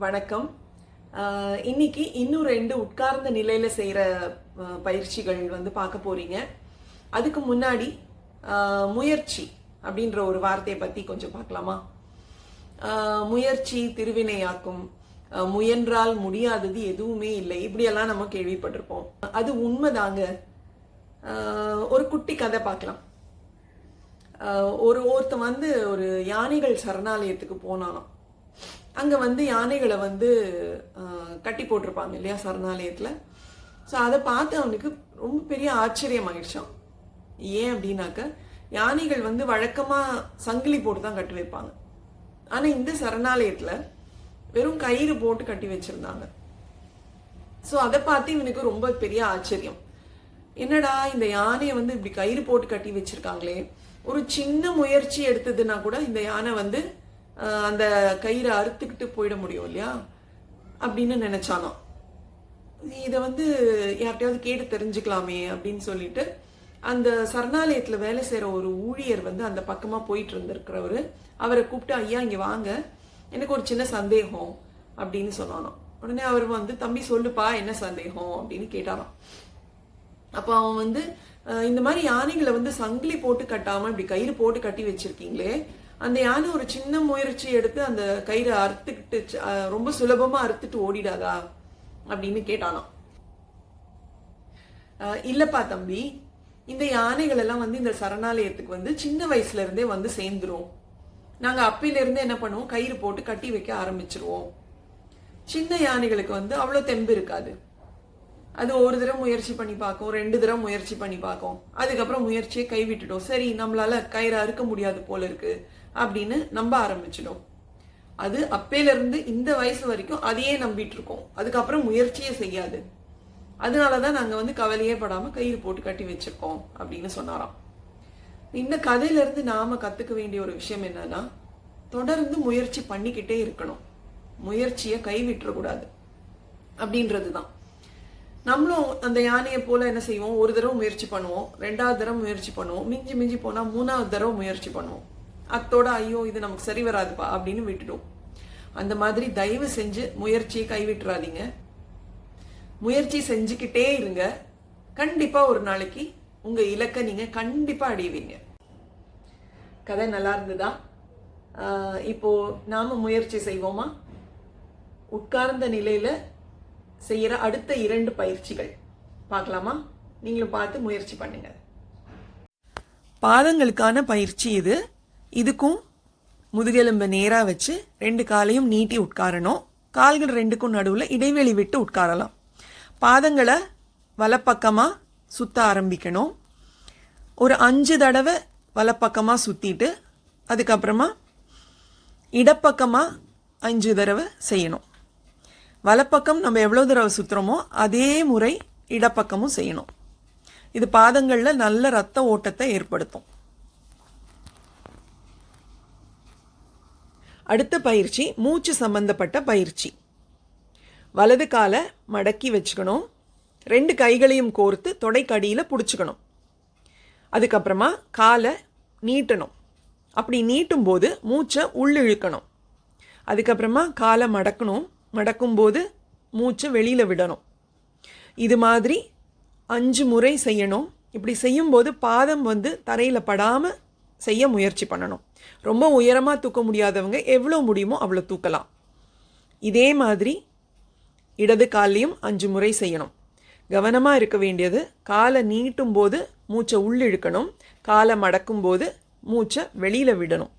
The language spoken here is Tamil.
வணக்கம். இன்னைக்கு இன்னும் 2 உட்கார்ந்த நிலையில செய்கிற பயிற்சிகள் பார்க்க போறீங்க. அதுக்கு முன்னாடி முயற்சி அப்படின்ற ஒரு வார்த்தையை பற்றி கொஞ்சம் பார்க்கலாமா? முயற்சி திருவினையாக்கும், முயன்றால் முடியாதது எதுவுமே இல்லை, இப்படியெல்லாம் நம்ம கேள்விப்பட்டிருப்போம். அது உண்மைதாங்க. ஒரு குட்டி கதை பார்க்கலாம். ஒருத்தன் ஒரு யானைகள் சரணாலயத்துக்கு போனானாம். அங்கே யானைகளை கட்டி போட்டிருப்பாங்க இல்லையா சரணாலயத்தில். ஸோ அதை பார்த்து அவனுக்கு ரொம்ப பெரிய ஆச்சரியம் ஆயிடுச்சான். ஏன் அப்படின்னாக்க, யானைகள் வழக்கமாக சங்கிலி போட்டு தான் கட்டி வைப்பாங்க. ஆனால் இந்த சரணாலயத்தில் வெறும் கயிறு போட்டு கட்டி வச்சிருந்தாங்க. ஸோ அதை பார்த்து இவனுக்கு ரொம்ப பெரிய ஆச்சரியம். என்னடா இந்த யானையை இப்படி கயிறு போட்டு கட்டி வச்சிருக்காங்களே, ஒரு சின்ன முயற்சி எடுத்ததுன்னா கூட இந்த யானை அந்த கயிறை அறுத்துக்கிட்டு போயிட முடியும் இல்லையா அப்படின்னு நினைச்சானோ. இதை யார்கிட்டயாவது கேட்டு தெரிஞ்சுக்கலாமே அப்படின்னு சொல்லிட்டு அந்த சரணாலயத்தில் வேலை செய்கிற ஒரு ஊழியர் அந்த பக்கமாக போயிட்டு இருந்திருக்கிறவர் அவரை கூப்பிட்டு, ஐயா இங்கே வாங்க, எனக்கு ஒரு சின்ன சந்தேகம் அப்படின்னு சொன்னானோ. உடனே அவர் தம்பி சொல்லுப்பா என்ன சந்தேகம் அப்படின்னு கேட்டாராம். அப்போ அவன் இந்த மாதிரி யானைகளை சங்கிலி போட்டு கட்டாமல் இப்படி கயிறு போட்டு கட்டி வச்சிருக்கீங்களே, அந்த யானை ஒரு சின்ன முயற்சி எடுத்து அந்த கயிறை அறுத்துக்கிட்டு ரொம்ப சுலபமா அறுத்துட்டு ஓடிடாதா அப்படின்னு கேட்டானாம். இல்லப்பா தம்பி, இந்த யானைகள் எல்லாம் இந்த சரணாலயத்துக்கு சின்ன வயசுல இருந்தே சேர்ந்துரும். நாங்க அப்பையில இருந்தே என்ன பண்ணுவோம், கயிறு போட்டு கட்டி வைக்க ஆரம்பிச்சிருவோம். சின்ன யானைகளுக்கு அவ்வளவு தெம்பு இருக்காது. அது ஒரு தடவை முயற்சி பண்ணி பார்க்கும், 2 தடவை முயற்சி பண்ணி பார்க்கும், அதுக்கப்புறம் முயற்சியை கைவிட்டுட்டோம், சரி நம்மளால கயிறு அறுக்க முடியாது போல இருக்கு அப்படின்னு நம்ப ஆரம்பிச்சிடும். அது அப்பையில இருந்து இந்த வயசு வரைக்கும் அதையே நம்பிட்டு இருக்கோம், அதுக்கப்புறம் முயற்சியே செய்யாது. அதனாலதான் நாங்க கவலையே படாம கயிறு போட்டு கட்டி வச்சிருக்கோம் அப்படின்னு சொன்னாராம். இந்த கதையில இருந்து நாம கத்துக்க வேண்டிய ஒரு விஷயம் என்னன்னா, தொடர்ந்து முயற்சி பண்ணிக்கிட்டே இருக்கணும், முயற்சியை கைவிட்டுறக்கூடாது அப்படின்றதுதான். நம்மளும் அந்த யானையை போல என்ன செய்வோம், ஒரு தடவை முயற்சி பண்ணுவோம், 2வது தடவை முயற்சி பண்ணுவோம், மிஞ்சி மிஞ்சி போனா 3வது தடவை முயற்சி பண்ணுவோம். அத்தோட ஐயோ இது நமக்கு சரி வராதுப்பா அப்படின்னு விட்டுடும். அந்த மாதிரி தயவு செஞ்சு முயற்சியை கைவிட்டுறாதீங்க. முயற்சி செஞ்சுக்கிட்டே இருங்க. கண்டிப்பா ஒரு நாளைக்கு உங்க இலக்கை நீங்க கண்டிப்பா அடைவீங்க. கதை நல்லா இருந்ததா? இப்போ நாம முயற்சி செய்வோமா? உட்கார்ந்த நிலையில செய்யற அடுத்த 2 பயிற்சிகள் பார்க்கலாமா? நீங்களும் பார்த்து முயற்சி பண்ணுங்க. பாதங்களுக்கான பயிற்சி இது. இதுக்கும் முதுகெலும்பை நேராக வச்சு 2 காலையும் நீட்டி உட்காரணும். கால்கள் 2க்கும் நடுவில் இடைவெளி விட்டு உட்காரலாம். பாதங்களை வலப்பக்கமாக சுற்ற ஆரம்பிக்கணும். ஒரு 5 தடவை வலப்பக்கமாக சுற்றிட்டு அதுக்கப்புறமா இடப்பக்கமாக 5 தடவை செய்யணும். வலப்பக்கம் நம்ம எவ்வளோ தடவை சுற்றுறோமோ அதே முறை இடப்பக்கமும் செய்யணும். இது பாதங்களில் நல்ல இரத்த ஓட்டத்தை ஏற்படுத்தும். அடுத்த பயிற்சி மூச்சு சம்பந்தப்பட்ட பயிற்சி. வலது காலை மடக்கி வச்சுக்கணும். 2 கைகளையும் கோர்த்து தொடைக்கடியில் பிடிச்சிக்கணும். அதுக்கப்புறமா காலை நீட்டணும். அப்படி நீட்டும் போது மூச்சை உள்ளிழுக்கணும். அதுக்கப்புறமா காலை மடக்கணும். மடக்கும்போது மூச்சை வெளியில் விடணும். இது மாதிரி 5 முறை செய்யணும். இப்படி செய்யும்போது பாதம் தரையில் படாமல் செய்ய முயற்சி பண்ணணும். ரொம்ப உயரமாக தூக்க முடியாதவங்க எவ்வளோ முடியுமோ அவ்வளோ தூக்கலாம். இதே மாதிரி இடது காலையும் 5 முறை செய்யணும். கவனமாக இருக்க வேண்டியது, காலை நீட்டும் போது மூச்சை உள்ளிழுக்கணும், காலை மடக்கும் போது மூச்சை வெளியில் விடணும்.